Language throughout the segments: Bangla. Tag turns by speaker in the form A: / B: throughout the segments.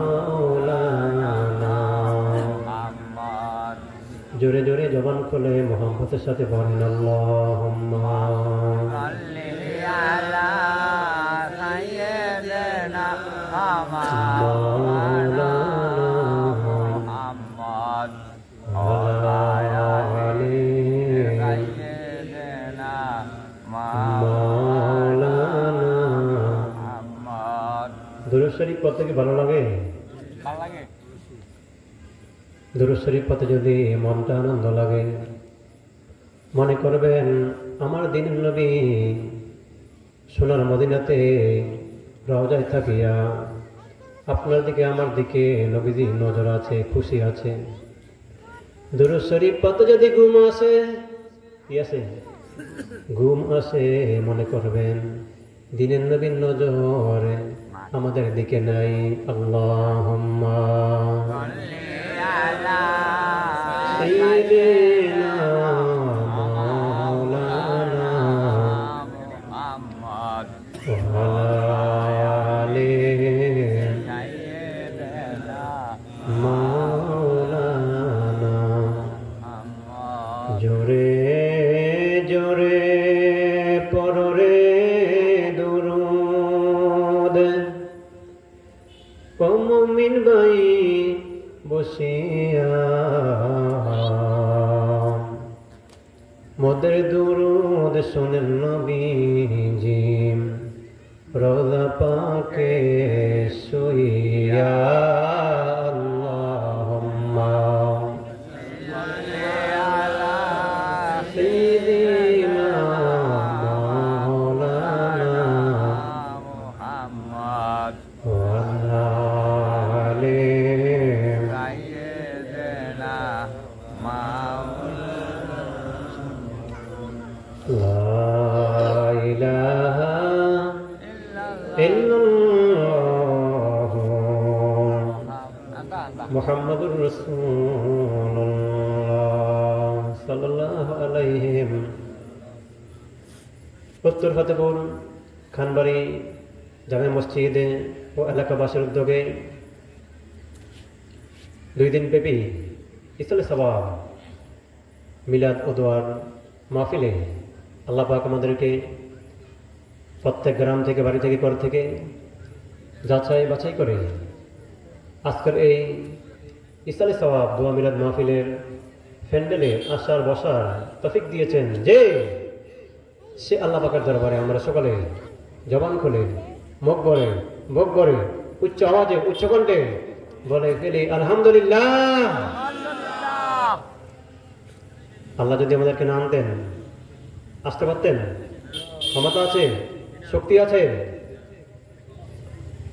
A: মাওলানা। জোরে জোরে জবান খুলে মোহাম্মতের সাথে বলেন আল্লাহুম্মা সাল্লি আলা সাইয়্যিদিনা মাওলানা মুহাম্মদ ওয়া আলি সাইয়্যিদিনা মাওলানা মুহাম্মদ। দুরূদ শরীফ পড়তে কি ভালো লাগে? ভালো লাগে। দুরূদ শরীফ পড়তে যদি মনটা আনন্দ লাগে, মনে করবেন আমার দিনের নবী সোনার মদিনাতে রওজায় থাকিয়া আপনার দিকে আমার দিকে নবীজি নজর আছে, খুশি আছে। দুরূদ শরীফ পড়তে যদি ঘুম আসে, কি আছে? ঘুম আসে, মনে করবেন দিনের নবীর নজর আমাদের দিকে নাই। আল্লাহুম্মা সাইয়্যিদিনা মাওলানা মুহাম্মদ ওয়া আলি সাইয়্যিদিনা মাওলানা মুহাম্মদ। জোরে জোরে পড়রে দুরূদ, ও মুমিন ভাই বসিয়া মোদের দুরূদ শোনেন নবীজি রওজা পাকে শুইয়া। আল্লাহুম্মা সাল্লি আলা সাইয়্যিদিনা মাওলানা মুহাম্মদ ওয়া আলি সাইয়্যিদিনা মাওলানা। লা ইলাহা ইল্লাল্লাহু মুহাম্মাদুর রাসূলুল্লাহ সাল্লাল্লাহু আলাইহি। উত্তর ফতেপুর খানবাড়ি জামে মসজিদে ও এলাকাবাসীর উদ্যোগে 2 দিন ব্যাপী ইসলামী সভা মিলাদ ও দোয়ার মাহফিলে আল্লাহ পাক আমাদেরকে প্রত্যেক গ্রাম থেকে, বাড়ি থেকে, ঘর থেকে যাচাই বাছাই করে আজকের এই ইসলামী সভা দোয়া মিলাদ মাহফিলের প্যান্ডেলে আসার বসার তৌফিক দিয়েছেন। যে সে আল্লাহ পাকের দরবারে আমরা সকলে জবান খুলে মুখ ভরে বুক ভরে উচ্চ আওয়াজে উচ্চ কণ্ঠে বলে ফেলি আলহামদুলিল্লাহ। আল্লাহ যদি আমাদেরকে না আনতেন, আসতে পারতেন? ক্ষমতা আছে, শক্তি আছে।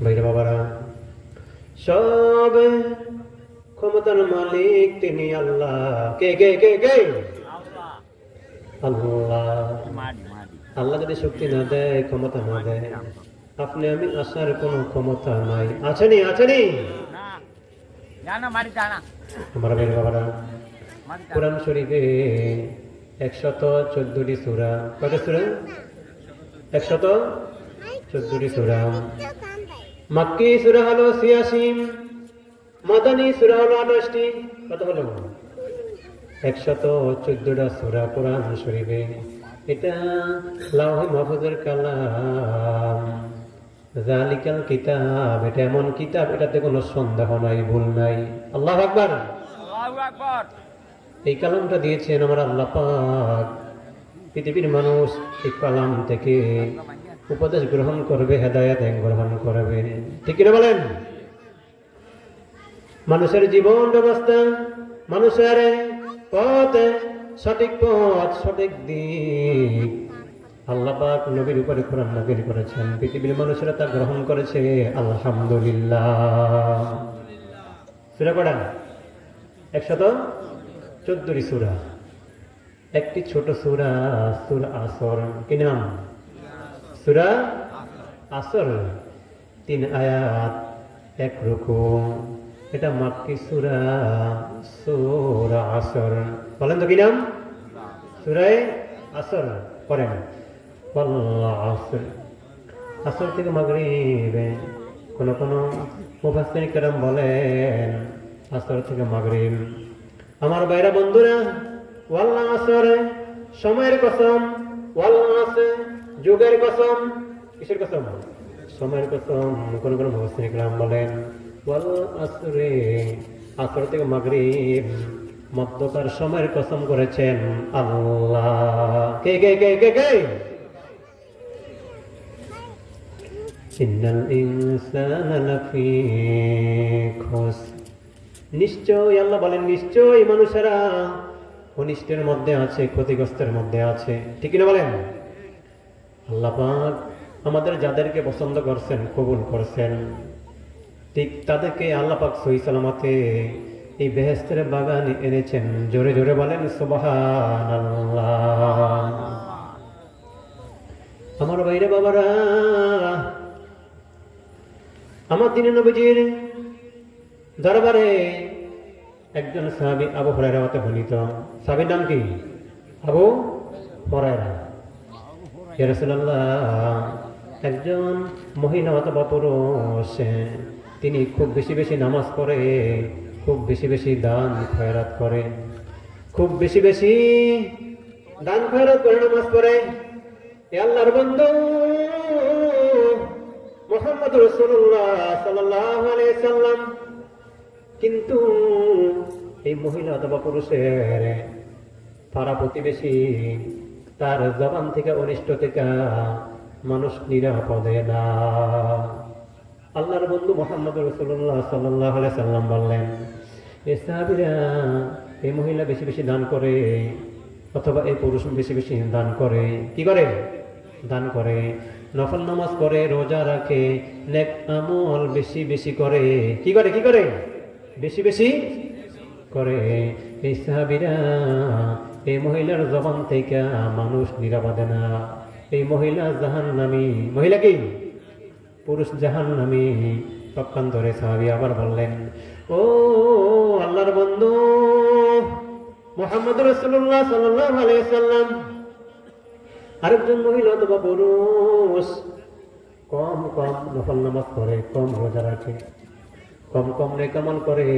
A: ভাইরা বাবারা, সব ক্ষমতার মালিক তিনি আল্লাহ। কে কে কে কে? আল্লাহ। আল্লাহ যদি শক্তি না দেয়, ক্ষমতা না দেয়, আপনি আমি আসার কোনো ক্ষমতা নাই। আছেনি? আছেনি? আমার ভাইরা বাবারা, কোরআন শরীফে 114টি সূরা। কয়টা সূরা? 114টি সূরা। মাক্কি সূরা হলো 86, মাদানী সূরা হলো 28টি। কত হলো? 114টা সূরা কোরআন শরীফে। এটা লাওহে মাহফুজের কালাম। যালিকাল কিতাব, এটা এমন কিতাব, এটাতে কোনো সন্দেহ নাই, ভুল নাই। আল্লাহু আকবার, আল্লাহু আকবার। এই কালামটা দিয়েছেন আমার আল্লাহ পাক। পৃথিবীর মানুষ এই কালাম থেকে উপদেশ গ্রহণ করবে, হেদায়েত গ্রহণ করবে। ঠিক কিনা বলেন? মানুষের জীবন ব্যবস্থা, মানুষের পথ, সঠিক পথ, সঠিক দিক আল্লাহ পাক নবীর উপরে কোরআন নাযিল করেছেন। পৃথিবীর মানুষেরা তা গ্রহণ করেছে, আলহামদুলিল্লাহ। সূরা কয়টা? 114টি সূরা। একটি ছোট সূরা, সূরা আসর। কি নাম? সূরা আসর। 3 আয়াত, 1 রুকু। এটা মাক্কি সূরা, সূরা আসর। বলেন তো কি নাম? সূরা আসর। পড়েন ওয়াল আসর। আসর থেকে মাগরিব, কোন কোন মুফাসসির কেরাম বলেন আসর থেকে মাগরিব। আমার ভাইরা বন্ধুরা, ওয়াল আসর সময়ের কসম, ওয়াল আসর যুগের কসম। কিসের কসম? সময়ের কসম। কোন কোন মুফাসসির কেরাম বলেন ওয়াল আসরে আসর থেকে মাগরিব মধ্যকার সময়ের কসম করেছেন আল্লাহ। কে কে কে কে কে? ইন্নাল ইনসানা লাফি খুসর। নিশ্চয় আল্লাহ বলেন নিশ্চয় মানুষেরা অনিষ্টের মধ্যে আছে, ক্ষতিগ্রস্তের মধ্যে আছে। ঠিক না বলেন? আল্লাহ পাক আমাদের যাদেরকে পছন্দ করছেন, কবুল করছেন, ঠিক তাদেরকে আল্লাহ পাক সহি সালামতে এই বেহেশতের বাগানে এনেছেন। জোরে জোরে বলেন সুবহানাল্লাহ। আমার ভাইরা বাবারা, আমার দিনের নবীজির দরবারে একজন সাহাবী আবু হুরায়রা হতে বর্ণিত। সাহাবীর নাম কি? আবু হুরায়রা। ইয়া রাসূলুল্লাহ, একজন মহিলা অথবা পুরুষ, তিনি খুব বেশি বেশি নামাজ পড়ে, খুব বেশি বেশি দান খয়রাত করে, খুব বেশি বেশি দান খয়রাত করে, নামাজ পড়ে। এ আল্লাহর বান্দা মুহাম্মদ রাসূলুল্লাহ সাল্লাল্লাহু আলাইহি সাল্লাম, কিন্তু এই মহিলা অথবা পুরুষের পাড়া প্রতিবেশী তার জবান থেকে অনিষ্ট থেকে মানুষ নিরাপদে না। আল্লাহর বন্ধু মুহাম্মদ রাসূলুল্লাহ সাল্লাল্লাহু আলাইহি সাল্লাম বললেন, এ সাহাবীরা, এই মহিলা বেশি বেশি দান করে অথবা এই পুরুষ বেশি বেশি দান করে। কি করে? দান করে, নফল নামাজ করে, রোজা রাখে, নেক আমল বেশি বেশি করে। কি করে? কি করে? বেশি বেশি করে। এই সাহাবীরা এই মহিলার জবান থেকে মানুষ নিরাপদে না। এই মহিলা জাহান্নামী। মহিলা কি? পুরুষ জাহান্নামী। পক্ষান্তরে সাহাবী আবার বললেন, ও আল্লাহর বন্ধু মুহাম্মদ রাসূলুল্লাহ সাল্লাল্লাহু আলাইহি সাল্লাম, আরেকজন মহিলা অথবা পুরুষ কম কম নফল নামাজ পড়ে, কম রোজা রাখে, কম কম নেক আমল করে,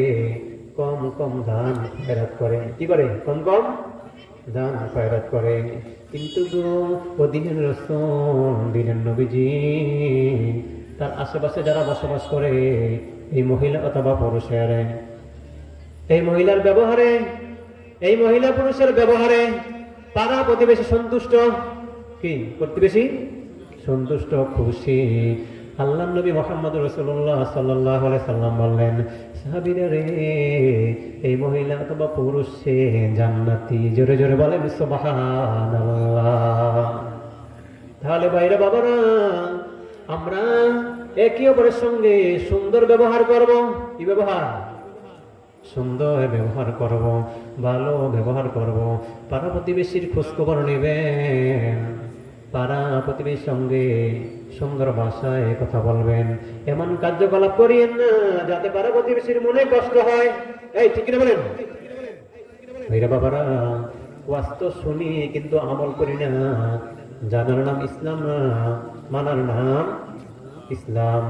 A: কম কম দান খয়রাত করে। কি করে? কম কম দান খয়রাত করে। কিন্তু ও দিনের রাসূল, দিনের নবীজি, তার আশেপাশে যারা বসবাস করে এই মহিলা অথবা পুরুষের, এই মহিলার ব্যবহারে, এই মহিলা পুরুষের ব্যবহারে পাড়া প্রতিবেশী সন্তুষ্ট। কি? প্রতিবেশী সন্তুষ্ট, খুশি। আল্লাহ নবী মুহাম্মদ রাসূলুল্লাহ সাল্লাল্লাহু আলাইহি সাল্লাম বললেন, সাহাবীরা রে, এই মহিলা অথবা পুরুষ সে জান্নাতি। জোরে জোরে বলেন সুবহানাল্লাহ। তাহলে ভাইরা বাবারা, আমরা একে অপরের সঙ্গে সুন্দর ব্যবহার করব। কি ব্যবহার? সুন্দর ব্যবহার করব, ভালো ব্যবহার করব। পাড়া প্রতিবেশীর খোঁজখবর নেবেন, পাড়া প্রতিবেশীর সঙ্গে সুন্দর ভাষায় কথা বলবেন। এমন কার্যকলাপ করিয়েন না যাতে পাড়া প্রতিবেশীর মনে কষ্ট হয়। এই ঠিক না বলেন? ভাইরা বাবারা, ওয়াজ তো শুনি কিন্তু আমল করি না। জানার নাম ইসলাম না, মানার নাম ইসলাম।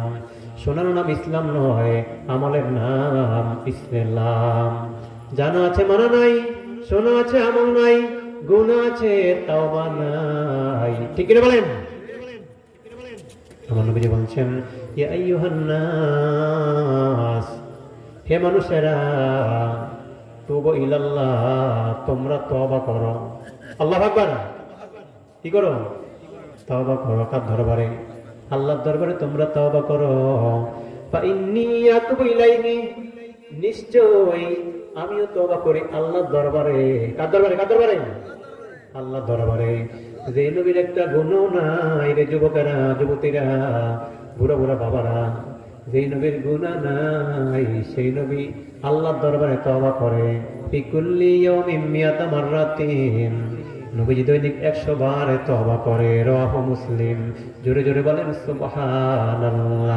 A: শোনার নাম ইসলাম নয়, আমলের নাম ইসলাম। জানা আছে মানা নাই, শোনা আছে আমল নাই, গুনাহ আছে তাওবা নাই। ঠিক না বলেন? আমার নবীজি বলছেন, ইয়া আইয়ুহান নাস, হে মানুষেরা, তুবু ইলাল্লাহ, তোমরা তওবা করো। আল্লাহু আকবার। কি করো? তওবা করো। কার দরবারে? আল্লাহর দরবারে তোমরা তওবা করো। ফা ইন্নী আতুবু ইলাইহি, নিশ্চয় আমিও তওবা করি আল্লাহর দরবারে। কার দরবারে? কার দরবারে? আল্লাহর দরবারে। যে নবীর একটা গুণও নাই রে যুবকেরা, যুবতীরা, বুড়া বুড়া বাবারা, যেই নবীর গুনাহ নাই সেই নবী আল্লাহর দরবারে তওবা করে। ফি কুল্লি ইয়াউমিন মিয়াতা মাররাতিন, নবীজি দৈনিক 100 বার তওবা করে। রাওয়াহু মুসলিম। জোরে জোরে বলেন সুবহানাল্লাহ।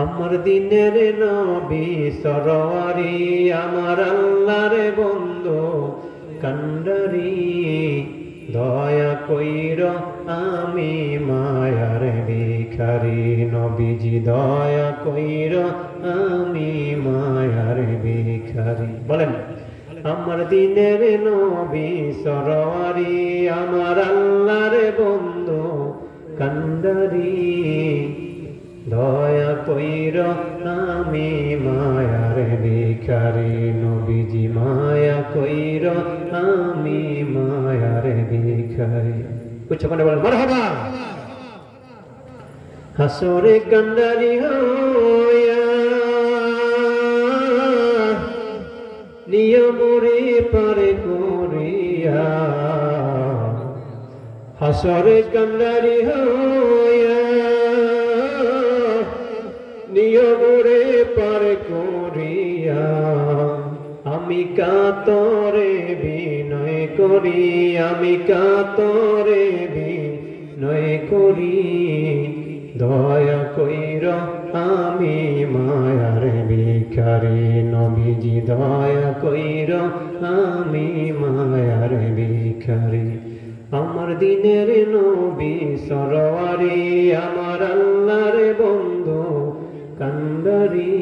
A: আমার দিনের নবী সরওয়ারি, আমার আল্লাহর বন্ধু কান্ডারি, দয়া কইর আমি মায়ার ভিখারি। ভিখারি নবীজি দয়া কইরা আমি মায়ার ভিখারি বলেন আমার দিনের নবী সরওয়ারি আমার আল্লাহর বন্ধু কান্ডারি দয়া কইরা আমি মায়ার ভিখারি নবীজি মায়া কইরা আমি মায়ার ভিখারি উচ্চ কণ্ঠে বলেন মারহাবা হাসরে কান্ডারি হইয়া নিয়মরে পারে করিয়া হাসরে কান্ডারি হইয়া নিয়মরে পারে করিয়া আমি কাতরে বিনয় করি আমি কাতরে বিনয় করি দয়া কইরা আমি মায়ার ভিখারি নবীজি দয়া কইরা আমি মায়ার ভিখারি আমার দিনের নবী সরওয়ারি আমার আল্লাহর বন্ধু কান্ডারি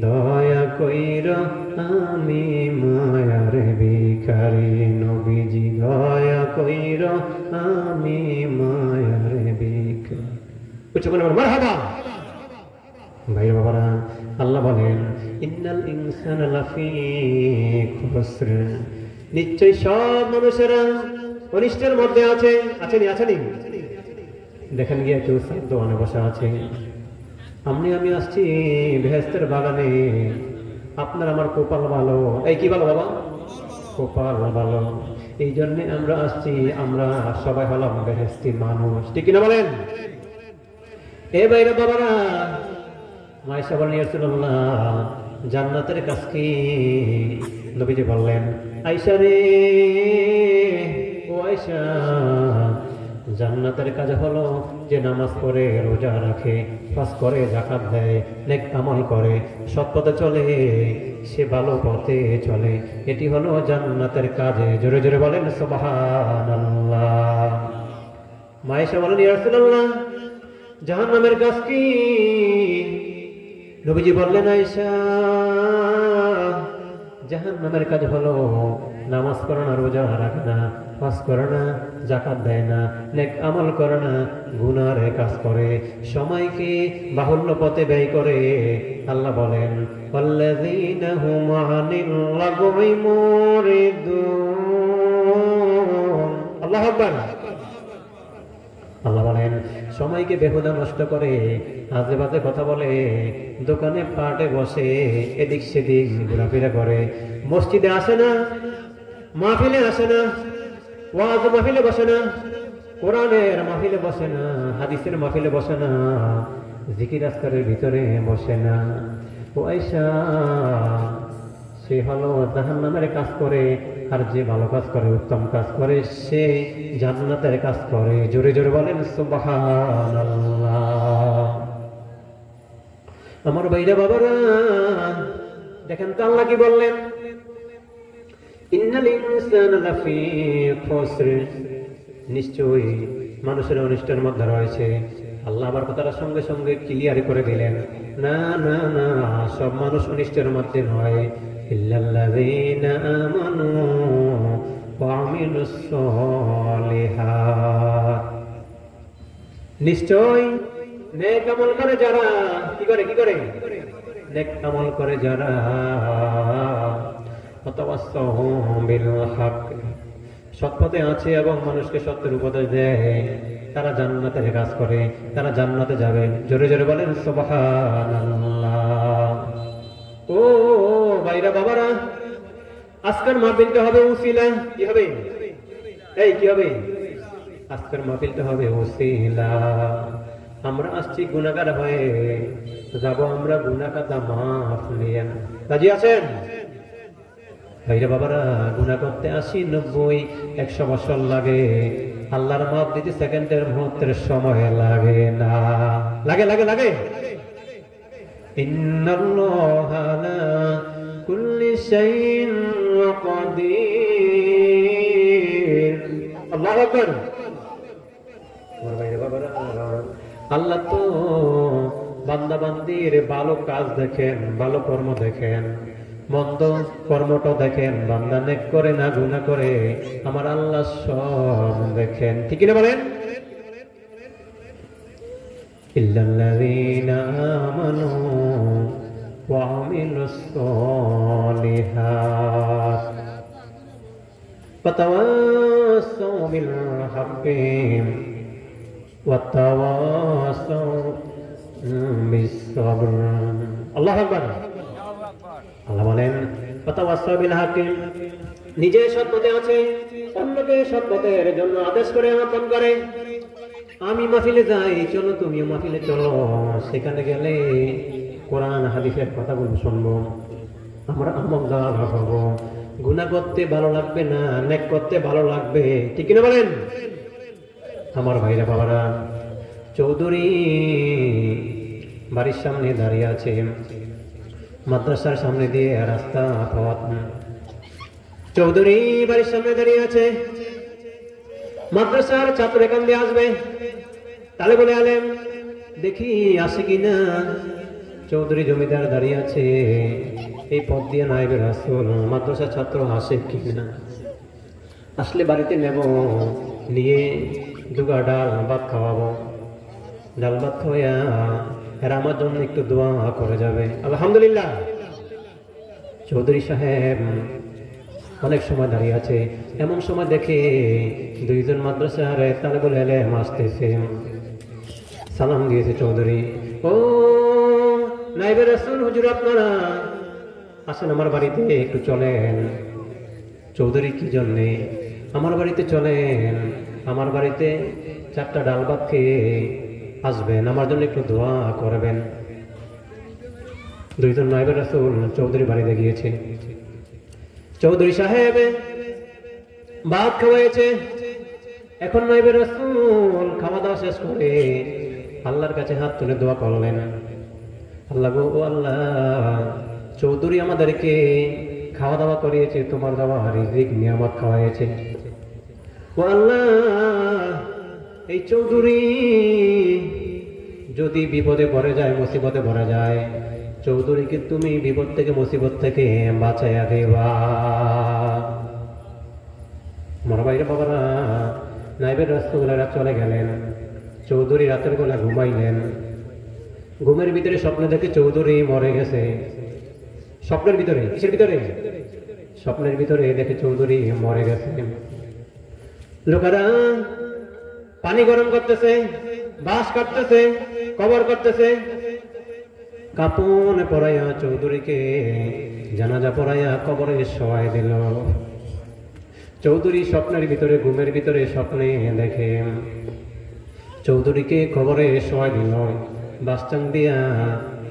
A: দয়া কইরা আমি মায়ার ভিখারি নবীজি দয়া কইরা আমি মায়ার ভিখারি উচ্চ করে মারহাবা ভাইরা বাবারা আল্লাহ বলেন ইন্নাল ইনসানা লাফি খুসর নিশ্চয় সব মানুষেরা অনিষ্টের মধ্যে আছে আছেনি দেখেন গিয়ে কেউ দোকানে বসা আছে আমি আসছি বেহেশতের বাগানে আপনার আমার কপাল ভালো এই কি ভালো বাবা কপাল ভালো এই জন্য আমরা আসছি আমরা সবাই হলাম বেহেশতি মানুষ ঠিক কিনা বলেন এ ভাইরা বাবারা মায়েশা বলেন ইয়া রাসূলুল্লাহ জান্নাতের কাজ কি নবীজি বললেন আয়েশা রে ও আয়েশা জান্নাতের কাজ হলো যে নামাজ পড়ে রোজা রাখে হজ করে যাকাত দেয় নেক আমল করে সৎ পথে চলে সে ভালো পথে চলে এটি হলো জান্নাতের কাজ জোরে জোরে বলেন সুবহানাল্লাহ মায়েশা বলেন ইয়া রাসূলুল্লাহ জাহান্নামের কাজ কি নবীজি বললেন আয়েশা জাহান্নামের কাজ হলো নামাজ পড়ে না রোজা রাখে না হজ করে না যাকাত দেয় না নেক আমল করে না গুনার কাজ করে সময়কে বাহুল্য পথে ব্যয় করে আল্লাহ বলেন ওয়াল্লাযীনা হুম আনিল লাগwi মুরিদুন আল্লাহু আকবার আল্লাহ বলেন সময়কে বেহুদা নষ্ট করে আজে বাজে কথা বলে দোকানে পাটে বসে এদিক সেদিক ঘোরাফেরা করে মসজিদে আসে না মাহফিলে আসে না ওয়াজ মাহফিলে বসে না কোরআনের মাহফিলে বসে না হাদিসের মাহফিলে বসে না জিকির আজকারের ভিতরে বসে না ও আয়েশা সে হলো জাহান্নামের কাজ করে আর যে ভালো কাজ করে উত্তম কাজ করে সে জান্নাতের কাজ করে জোরে জোরে বলেন সুবহানাল্লাহ আমার ভাইরা বাবারা দেখেন তো আল্লাহ কি বললেন ইন্নাল ইনসানা লাফি খুসর নিশ্চয়ই মানুষের অনিষ্টের মধ্যে রয়েছে আল্লাহ আবার কথাটা সঙ্গে সঙ্গে ক্লিয়ার করে দিলেন না না না সব মানুষ অনিষ্টের মধ্যে নয় ইল্লাল্লাযীনা আমানু ওয়া আমিলুস সালিহাত নিশ্চয় নেক আমল করে যারা কি করে নেক আমল করে যারা বিল হক সৎ পথে আছে এবং মানুষকে সত্যের উপদেশ দেয় তারা জান্নাতের কাজ করে তারা জান্নাতে যাবেন জোরে জোরে বলেন সুবহানাল্লাহ ও ভাইরা বাবারা আজকের মাহফিলটা হবে উসিলা কি হবে কি হবে আজকের মাহফিলটা হবে উসিলা আমরা আসছি গুনাহগার হয়ে যাব আমরা গুনাহ কাদা মাফ নিয়ে রাজি আছেন ভাইরা বাবারা গুনাহ করতে 80 90 100 বছর লাগে আল্লাহর মাফ দিতে সেকেন্ডের মুহূর্তের সময় লাগে না লাগে ইন্নাল্লাহা আলা কুল্লি শাইইন কাদির আল্লাহু আকবার আমার ভাইরা বাবারা আল্লাহ তো বান্দা বান্দির ভালো কাজ দেখেন, ভালো কর্ম দেখেন, মন্দ কর্মটা দেখেন। বান্দা নেক করে না গুনাহ করে, আমার আল্লাহ সব দেখেন। ঠিক কিনা বলেন? ইল্লাল্লাযীনা আমানু ওয়া আমিলুস সলিহাত ওয়া তাওয়াসাউ বিল হাক্কি ওয়া তাওয়াসাউ বিস সাবর। আল্লাহু আকবার। আল্লাহ বলেন ওয়া তাওয়াসাউ বিল হাক্কি, নিজে সৎ পথে আছে, অন্যকে সৎ পথের জন্য আদেশ করে, আহ্বান করে। আমি মাহফিলে যাই, চলো তুমিও মাহফিলে চলো। সেখানে গেলে কোরআন হাদিসের কথাগুলো শুনবো, আমরা আমলদার হব। গুনাহ করতে ভালো লাগবে না, নেক করতে ভালো লাগবে। ঠিক কিনা বলেন? আমার ভাইরা বাবারা, চৌধুরী বাড়ির সামনে দাঁড়িয়ে আছে, মাদ্রাসার সামনে দিয়ে রাস্তা পথ। চৌধুরী বাড়ির সামনে দাঁড়িয়ে আছে, মাদ্রাসার ছাত্র এখান দিয়ে আসবে, তাহলে বলে আলেম দেখি আসে কিনা। চৌধুরী জমিদার দাঁড়িয়ে আছে, এই পথ দিয়ে নায়েবে রাসূল মাদ্রাসার ছাত্র আসে কিনা। আসলে বাড়িতে নেব, নিয়ে দুগা ডাল ভাত খাওয়াবো। ডাল ভাত খাওয়া এরা আমার জন্য একটু দোয়া করে যাবে, আলহামদুলিল্লাহ। চৌধুরী সাহেব অনেক সময় দাঁড়িয়ে আছে, এমন সময় দেখে দুইজন মাদ্রাসার তালেবুল ইলম আসতেছে। সালাম দিয়েছে চৌধুরী, ও নায়েবে রাসূল হুজুর, আপনারা আসেন আমার বাড়িতে, একটু চলেন। চৌধুরী কি জন্যে? আমার বাড়িতে চলেন, আমার বাড়িতে 4টা ডাল ভাত খেয়ে আসবেন, আমার জন্য একটু দোয়া করবেন। দুইজন নায়েবে রাসূল চৌধুরী বাড়িতে গিয়েছে। চৌধুরী সাহেব ভাত খাওয়াইছে, এখন নায়েবে রাসূল খাওয়া দাওয়া শেষ করে আল্লাহর কাছে হাত তুলে দোয়া করলেন, আল্লাহ গো, ও আল্লাহ, চৌধুরী আমাদেরকে খাওয়া দাওয়া করিয়েছে, তোমার দেওয়া রিজিক নিয়ামত খাওয়াইছে। ও আল্লাহ, এই চৌধুরী যদি বিপদে পড়ে যায়, মুসিবতে পড়ে যায়, চৌধুরীকে তুমি বিপদ থেকে মুসিবত থেকে বাঁচাইয়া দেবা। মরা বাইরে বাবারা, নায়েবে রাসূলেরা চলে গেলেন। চৌধুরী রাতের বেলা ঘুমাইলেন। ঘুমের ভিতরে স্বপ্ন দেখে চৌধুরী মরে গেছে। স্বপ্নের ভিতরে, কিসের ভিতরে? স্বপ্নের ভিতরে দেখে চৌধুরী মরে গেছে। লোকেরা পানি গরম করতেছে, বাঁশ কাটতেছে, কবর করতেছে। কাপড় পরাইয়া চৌধুরীকে জানাজা পরাইয়া কবরে শোয়াই দিল। চৌধুরী স্বপ্নের ভিতরে, ঘুমের ভিতরে স্বপ্নে দেখে চৌধুরীকে কবরে শোয়াই দিল, বাসচাং দিয়া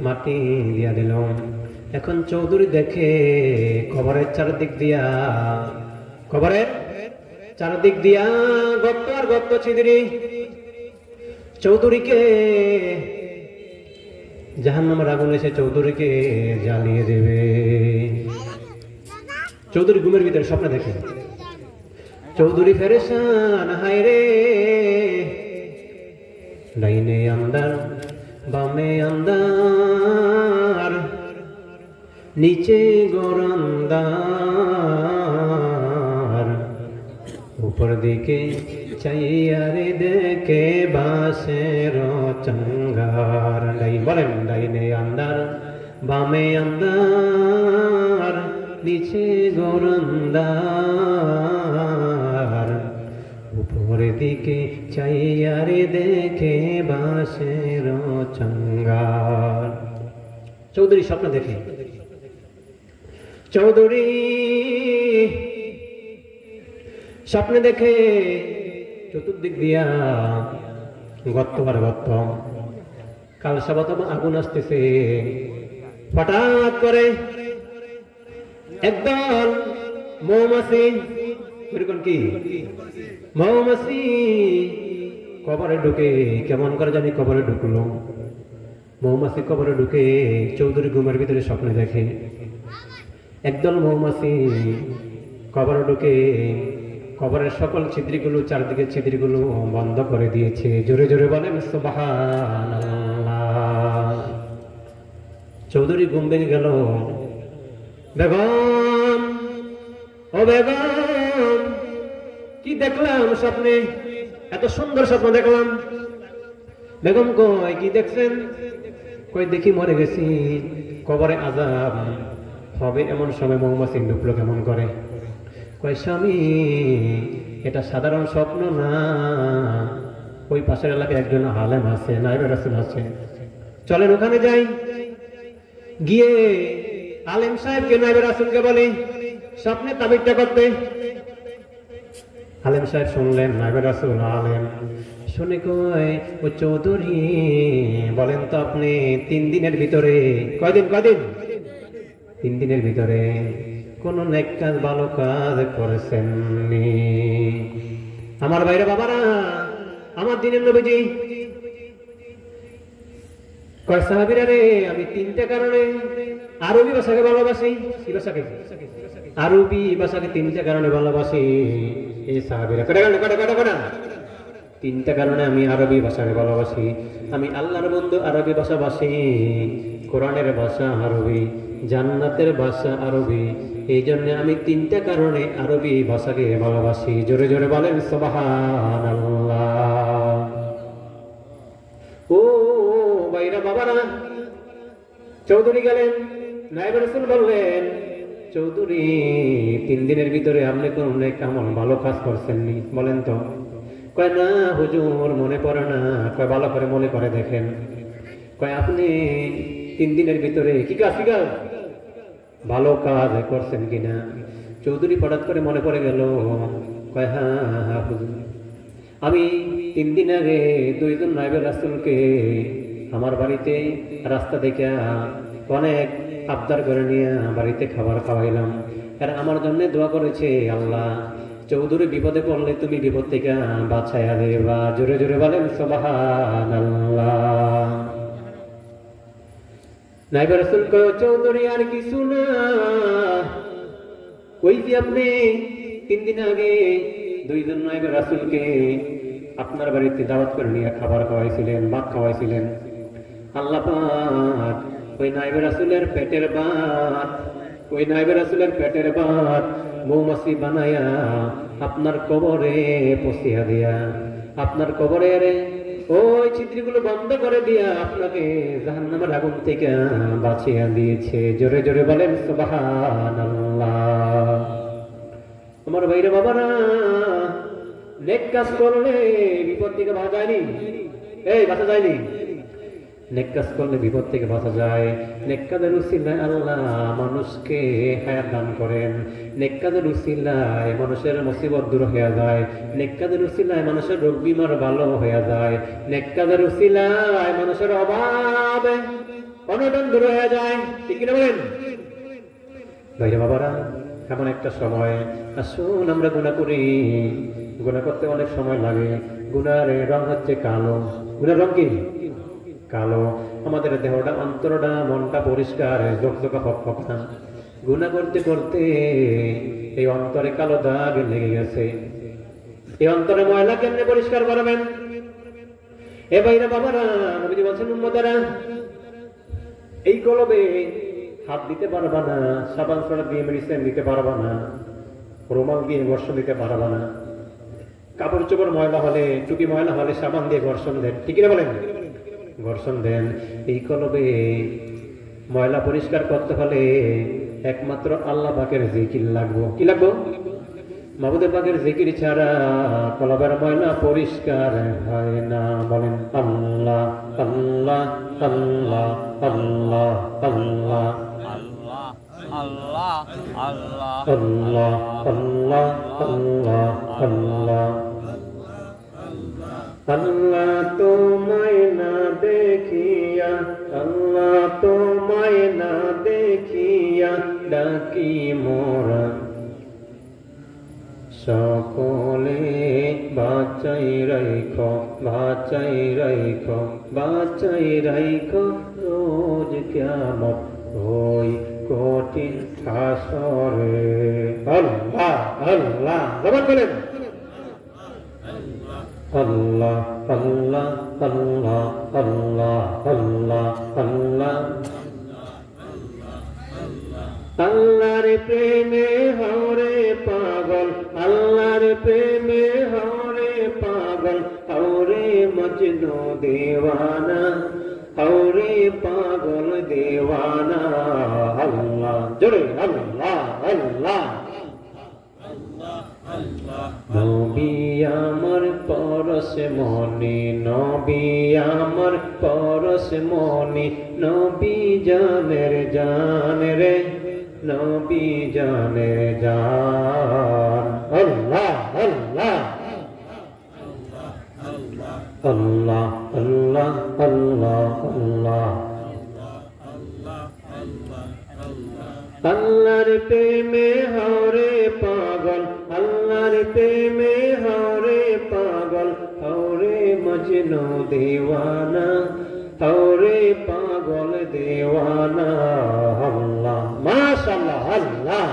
A: মাটি দিয়া দিল। এখন চৌধুরী দেখে কবরের চারদিক দিয়া, কবরের চারদিক দিয়া গর্ত আর গর্ত ছিদ্রি। চৌধুরীকে জাহান্নামের আগুন এসে চৌধুরীকে জ্বালিয়ে দেবে। চৌধুরী ঘুমের ভিতরে স্বপ্ন দেখে। চৌধুরী পেরেশান, হায় রে, ডাইনে আন্দার বামে আন্দার, নিচে গরন্দার, উপর দিকে চাইয়া রে দেখে বাসের চঙ্গার। বলেন, ডাইনে আন্দার বামে আন্দার, নিচে গরন্দার, উপর দিকে চাইয়া রে দেখে বাসের চঙ্গার। চৌধুরী স্বপ্ন দেখে। চৌধুরী স্বপ্নে দেখে চতুর্দিক দিয়া গর্ত আর গর্ত, কাল সাবাত আগুন আসতেছে। হঠাৎ করে একদল মৌমাছি, এরকম কি মৌমাছি কবরে ঢুকে, কেমন করে জানি কবরে ঢুকলো। মৌমাছি কবরে ঢুকে চৌধুরী ঘুমের ভিতরে স্বপ্নে দেখে একদল মৌমাছি কবরে ঢুকে কবরের সকল ছিদ্রগুলো, চারদিকে ছিদ্রগুলো বন্ধ করে দিয়েছে। জোরে জোরে বলেন সুবহানাল্লাহ। চৌধুরী ঘুম ভেঙে গেল। বেগম, ও বেগম, কি দেখলাম স্বপ্নে? এত সুন্দর স্বপ্ন দেখলাম। বেগম কয়, কি দেখছেন? কই, দেখি মরে গেছি, কবরে আযাব হবে এমন সময় মৌমাছি ঢুকলো কেমন করে। কয়, স্বামী, এটা সাধারণ স্বপ্ন না, ওই পাশের এলাকায় একজন আলেম আছে, নায়েবে রাসূল আছে, চলেন ওখানে যাই। গিয়ে আলেম সাহেবকে, নায়েবে রাসূলকে বলে স্বপ্নে তাবিরটা করতে। আলেম সাহেব শুনলেন, নায়েবে রাসূল আলেম, শুনে কয়, ও চৌধুরী, বলেন তো আপনি 3 দিনের ভিতরে, কয়দিন? 3 দিনের ভিতরে কোন নেক কাজ, ভালো কাজ করেছেননি? আমার ভাইরা, বাবারা, আমার দিনের নবীজি কয়, সাহাবীরা রে, আমি 3টা কারণে আরবি ভাষাকে ভালোবাসি। কি ভাষাকে? আরবি ভাষাকে 3টা কারণে ভালোবাসি। এই সাহাবীরা কটা 3টা কারণে আমি আরবি ভাষাকে ভালোবাসি। আমি আল্লাহর বন্ধু, আরবি ভাষাভাষী, কোরআনের ভাষা আরবি, জান্নাতের ভাষা আরবি। এই জন্য আমি 3টা কারণে আরবি ভাষাকে ভালোবাসি। জোরে জোরে বলেন সুবহানাল্লাহ। ও ভাইরা, বাবারা, চৌধুরী গেলেন, নায়েবে রাসূল বললেন, চৌধুরী, 3 দিনের ভিতরে আপনি কোন নেক আমল, ভালো কাজ করছেননি? বলেন তো। কয়, না হুজুর, মনে পড়ে না। কয়, ভালো করে মনে করে দেখেন। কয়, আপনি 3 দিনের ভিতরে কি কাজ ভালো কাজ করছেন কিনা? চৌধুরী হঠাৎ করে মনে পড়ে গেল। কয়, হ্যাঁ হুজুর, আমি 3 দিন আগে 2 জন নায়েবে রাসূলকে আমার বাড়িতে রাস্তা থেকে অনেক আবদার করে নিয়ে বাড়িতে খাবার খাওয়াইলাম। আর আমার জন্য দোয়া করেছে, আল্লাহ, চৌধুরী বিপদে পড়লে তুমি বিপদ থেকে বাঁচাইয়া দেবা। জোরে জোরে বলেন সুবহানাল্লাহ। নায়েবে রাসূল কয়, চৌধুরী, আর কিছু না, ওই যে আপনি 3 দিন আগে 2 জন নায়েবে রাসূলকে আপনার বাড়িতে দাওয়াত করে নিয়ে খাবার খাওয়াইছিলেন, ভাত খাওয়াইছিলেন। আল্লাহ পাক ওই নায়েবে রাসূলের পেটের ভাত মৌমাছি বানায়া আপনার কবরে পচিয়া দিয়া, আপনার কবরের ওই ছিদ্রগুলো বন্ধ করে দিয়া আপনাকে জাহান্নামের আগুন থেকে বাঁচিয়ে দিয়েছে। জোরে জোরে বলেন সুবহানাল্লাহ। আমার ভাইরা, বাবারা, নেক কাজ করলে বিপদ থেকে বাঁচা যায়নি? বাঁচা যায়নি? নেক কাজ করলে বিপদ থেকে বাঁচা যায়। নেক কাজের উসিলায় আল্লাহ মানুষকে হায়াত দান করেন। নেক কাজের উসিলায় মানুষের মুসিবত দূর হয়ে যায়। নেক কাজের উসিলায় মানুষের রোগ বিমার ভালো হয়ে যায়। নেক কাজের উসিলায় মানুষের অভাব অনটন দূর হয়ে যায়। ঠিক কিনা বলেন ভাইরা, বাবারা? এমন একটা সময়, আসুন আমরা গুনাহ করি। গুনাহ করতে অনেক সময় লাগে। গুনার রং হচ্ছে কালো। গুনার রং কি? কালো। আমাদের দেহটা, অন্তরটা, মনটা পরিষ্কার, ঝকঝকা ফকফকা। গুনাহ করতে করতে এই অন্তরে কালো দাগ লেগে গেছে। এই অন্তরে ময়লা কেমনে পরিষ্কার করবেন? এ ভাইরা, বাবারা, নবীজি বলেন, উম্মতেরা, এই কলবে হাত দিতে পারবা না, সাবান ছাড়া দিয়ে মেডিসিন দিতে পারবা না, রুমাল দিয়ে ঘর্ষণ দিতে পারবা না। কাপড় চোপড় ময়লা হলে, টুপি ময়লা হলে সাবান দিয়ে ঘর্ষণ দেন। ঠিক না বলেন? ঘর্ষণ দেন। এই কলবে ময়লা পরিষ্কার করতে হলে একমাত্র আল্লাহ পাকের জিকির লাগবো। কি লাগবো? মাবুদের পাকের জিকির ছাড়া কলবের ময়লা পরিষ্কার হয় না। বলেন আল্লাহ আল্লাহ আল্লাহ আল্লাহ আল্লাহ আল্লাহ আল্লাহ আল্লাহ আল্লাহ আল্লাহ। আল্লাহ তোমায় না দেখিয়া, আল্লাহ তোমায় না দেখিয়া ডাকি মোরা সকলে বাঁচাই রাইখো, বাঁচাই রাইখো, বাঁচাই রাইখো রোজ কিয়ামত ওই কঠিন হাসরে। আল্লাহ আল্লাহ, জবান বলেন। আল্লাহ আল্লাহ আল্লাহ আল্লাহ আল্লাহ আল্লাহ আল্লাহর প্রেমে হরে পাগল, আল্লাহর প্রেমে হরে পাগল, হরে মজনু দেওয়ানা, হরে পাগল দেওয়ানা। আল্লাহ জোরে আল্লাহ আল্লাহ। নবী আমার পরশ মনি, নবী আমার পরশ মনি, নবী জানের জান রে, নবী জানের জান। আল্লাহ আল্লাহ আল্লাহ আল্লাহ আল্লাহ আল্লাহ। আল্লাহর প্রেমে হরে পাগল, আল্লাহর প্রেমে হরে পাগল, হরে মজনু দেওয়ানা, হরে পাগল দেওয়ানা। আল্লাহ মাশাআল্লাহ আল্লাহ।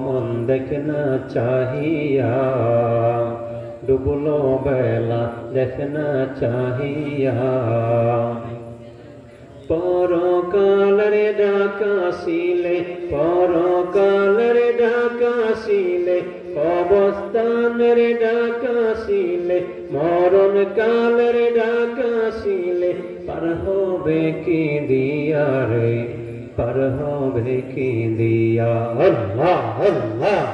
A: মন দেখনা চাহিয়া, ডুবলো বেলা দেখনা চাহিয়া, পরকালের ডাকাশিলে, পরকালের ডাকাশিলে, অবস্থানের ডাকাশিলে, মরণ কালের ডাকাশিলে, পার হবে কি দিয়া রে, পার হবে কি দিয়া। আল্লাহ আল্লাহ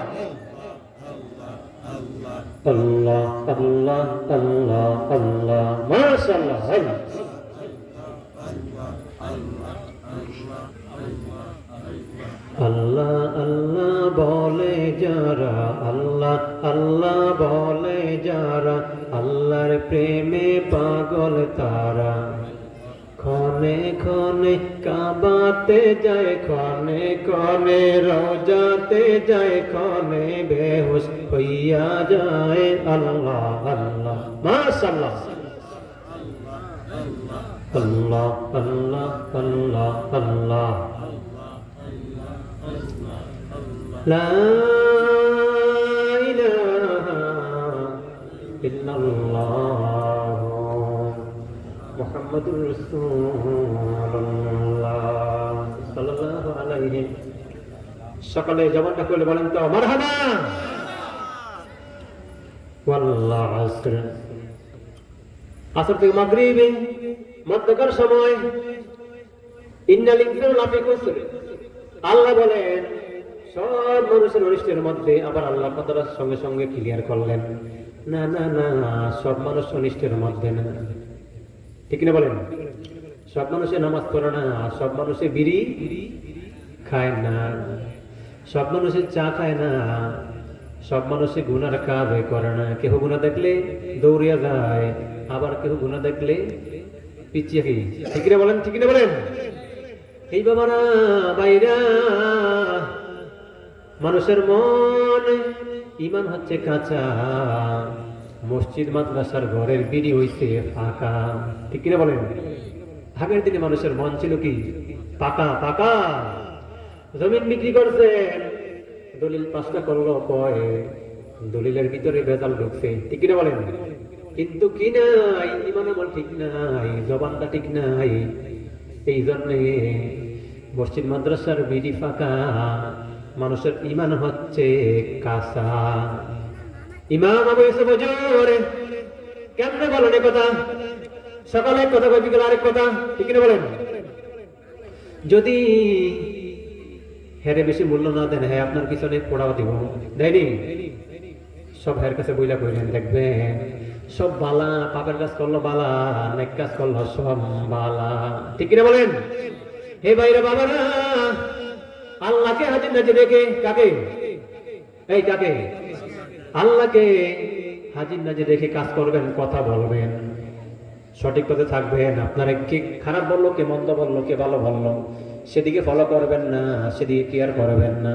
A: আল্লাহ আল্লাহ আল্লাহ আল্লাহ মাশাআল্লাহ। আল্লাহ আল্লাহ বলে যারা, আল্লাহ আল্লাহ বলে যারা, আল্লাহর প্রেমে পাগল তারা। ক্ষণে ক্ষণে কাবাতে যায়, ক্ষণে ক্ষণে রওজাতে যায়, ক্ষণে বেহুশ হইয়া যায়। আল্লাহ আল্লাহ মাশাআল্লাহ। আল্লাহ আল্লাহ আল্লাহ আল্লাহ। লা ইলাহা ইল্লাল্লাহ মুহাম্মাদুর রাসূলুল্লাহ সাল্লাল্লাহু আলাইহি। সকালে জবানটা খুলে বলেন তো মারহাবা। ওয়াল্লাহ আসর, আসর থেকে মাগরিবে মধ্যকার সময়, ইন্নাল ইনসানা লাফি খুসর। আল্লাহ বলেন সব মানুষের অনিষ্টের মধ্যে। আবার আল্লাহ কথাটা সঙ্গে সঙ্গে ক্লিয়ার করলেন, না না না, সব মানুষ অনিষ্টের মধ্যে না। ঠিক না বলেন? সব মানুষে নামাজ পড়ে না, সব মানুষে বিড়ি খায় না, সব মানুষে চা খায় না, সব মানুষে গুনার কাজ করে না। কেউ গুনাহ দেখলে দৌড়িয়া যায়, আবার কেউ গুনাহ দেখলে পিছিয়ে কি। ঠিক না বলেন? ঠিক না বলেন? এই বাবারা বাইরা, মানুষের মন ইমান হচ্ছে কাঁচা, মসজিদ মাদ্রাসার ঘরের বিড়ি হইছে ফাঁকা। ঠিক কিনা বলেন? আগের দিনে মানুষের মন ছিল কি পাকা পাকা। জমিন বিক্রি করছে, দলিল পাঁচটা করলো, কয় দলিলের ভিতরে ভেজাল ঢুকছে। ঠিক কিনা বলেন? কিন্তু কি নাই, ইমান আমল ঠিক নাই, জবানটা ঠিক নাই। এই জন্যে মসজিদ মাদ্রাসার বিড়ি ফাঁকা, মানুষের ইমান হচ্ছে কাঁচা। ইমাম আবু ইউসুফ হুজুর কেমনে বলেন এই কথা? সকালে এক কথা, বিকেলে আরেক কথা। ঠিক কিনা বলেন? যদি হেরে বেশি মূল্য না দেন, হ্যাঁ আপনার পিছনে পড়াও দিব, দেয়নি? সব হের কাছে বইলা কইলেন, দেখবেন সব বালা। পাপের কাজ করলো বালা, নেক কাজ করলো সব বালা। ঠিক কিনা বলেন? হে ভাইরা বাবারা, আল্লাহকে হাজির নাজির রেখে, কাকে? এই কাকে? আল্লাহকে হাজির নাজির রেখে কাজ করবেন, কথা বলবেন, সঠিক পথে থাকবেন। আপনারা কে খারাপ বললো, কে মন্দ বললো, কে ভালো বললো, সেদিকে ফলো করবেন না, সেদিকে কেয়ার করবেন না।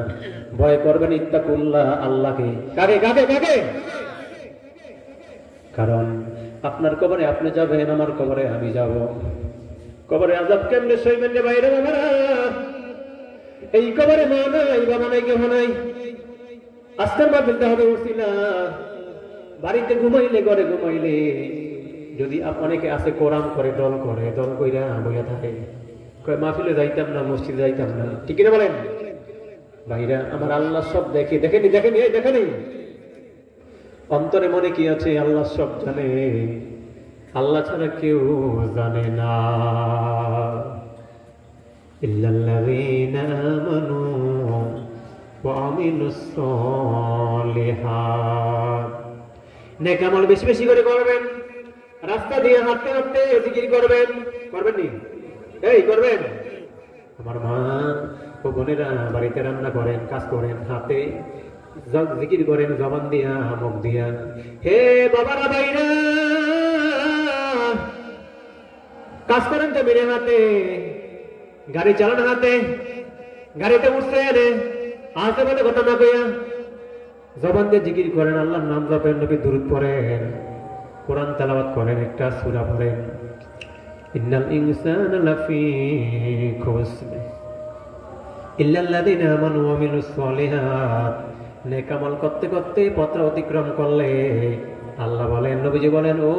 A: ভয় করবেন ইত্তাকুল্লাহ, আল্লাহকে। কাকে কাকে কাকে? কারণ আপনার কবরে আপনি যাবেন, আমার কবরে আমি যাব। কবরে আযাব কেমনে সইবেন রে ভাইরা বাবারা? এই কবরে মা নাই, বাবা নাই, কেহ নাই। আজকের মাহফিলটা হবে উসিলা। বাড়িতে ঘুমাইলে, ঘরে ঘুমাইলে, যদি অনেকে আছে কোরআন করে, দল করে, দল কইরা বইয়া থাকে, কয় মাহফিলে যাইতাম না, মসজিদে যাইতাম না, ঠিক কিনা বলেন? ভাইরা আমার, আল্লাহ সব দেখে, দেখেনি, দেখেনি, এই দেখেনি, অন্তরে মনে কি আছে আল্লাহ সব জানে। আল্লাহ ছাড়া কেউ জানে না। ইল্লাল্লাযীনা আমানু ওয়া আমিলুস সালিহাত। নেক আমল বেশি বেশি করে করবেন। রাস্তা দিয়ে হাঁটতে হাঁটতে জিকির করবেন, করবেন নি? এই করবেন। আমার মা ও বোনেরা বাড়িতে রান্না করেন, কাজ করেন, হাতে জিকির করেন, জবান দিয়া, মুখ দিয়া। হে বাবারা, ভাইরা কাজ করেন তো মেরে হাতে, গাড়ি চালান হাতে, গাড়িতে উঠছে এনে আসতে বলে কথা না কইয়া জবান দিয়ে জিকির করেন, আল্লাহর নাম জপেন, নবী দুরূদ পড়েন, কোরআন তেলাওয়াত করেন, একটা সূরা পড়েন। ইন্নাল ইনসানা লাফি খুসর ইল্লাল্লাযীনা আমানু ওয়া আমিলুস সালিহাত। নেক আমল করতে করতে পথ অতিক্রম করলে আল্লাহ বলেন, নবীজি বলেন, ও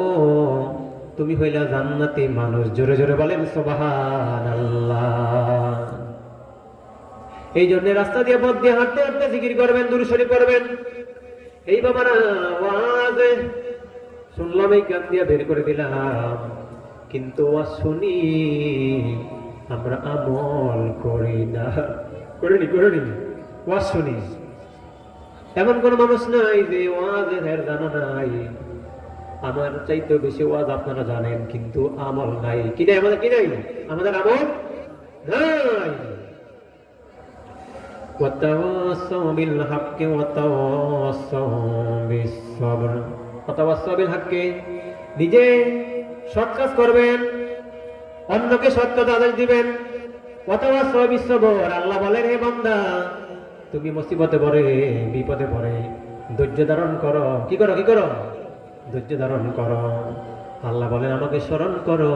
A: তুমি হইলা জান্নাতি মানুষ। জোরে জোরে বলেন সুবহানাল্লাহ। এই জন্য রাস্তা দিয়ে, পথ দিয়ে হাঁটতে হাঁটতে জিকির করবেন, দুরূদ শরীফ পড়বেন। এই বাবারা ওয়াজ শুনলাম, এই গান দিয়া বের করে দিলাম, কিন্তু ওয়াজ শুনি আমরা আমল করি না। করিনি ওয়াজ শুনি। এমন কোন মানুষ নাই যে ওয়াজের জানা নাই। আমার চাইতে বেশি ওয়াজ আপনারা জানেন, কিন্তু আমল নাই। কি নাই আমাদের? কি নাই আমাদের? আমল নাই। ওয়াতাওয়াসাউ বিল হাক্কি ওয়াতাওয়াসাউ বিস সাবর। ওয়াতাওয়াসাউ বিল হাক্কি, নিজে সৎ কাজ করবেন, অন্যকে সৎ কথা আদেশ দিবেন। ওয়াতাওয়াসাউ বিস সাবর, আল্লাহ বলেন, হে বান্দা তুমি মুসিবতে পড়ে, বিপদে পড়ে ধৈর্য ধারণ করো। কি করো? ধৈর্য ধারণ করো। আল্লাহ বলেন, আমাকে স্মরণ করো।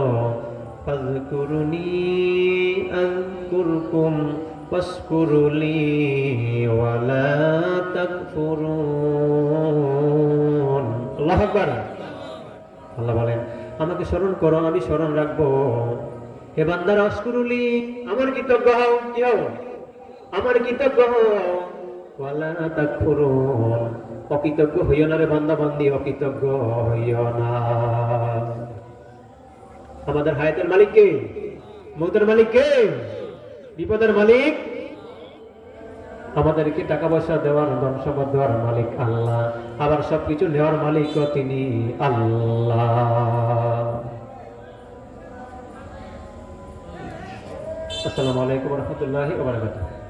A: ফাযকুরুনি আযকুরকুম ওয়াশকুরুলি ওয়ালা তাকফুরুন। আল্লাহু আকবার। আল্লাহ বলেন, আমাকে স্মরণ করো, আমি স্মরণ রাখবো। হে বান্দারা, ওয়াশকুরুলি, আমার কৃতজ্ঞ হও। কি হও? আমার কৃতজ্ঞ হও। ওয়ালা তাকফুরুন, অকৃতজ্ঞ হইও না রে বান্দা বান্দি, অকৃতজ্ঞ হইও না। আমাদের হায়াতের মালিক কে? মৌতের মালিক কে? বিপদের মালিক? আমাদেরকে টাকা পয়সা দেওয়ার, ধন সম্পদ দেওয়ার মালিক আল্লাহ, আবার সবকিছু নেওয়ার মালিক তিনি আল্লাহ। আসসালামু আলাইকুম ওয়া রাহমাতুল্লাহি ওয়া বারাকাতুহু।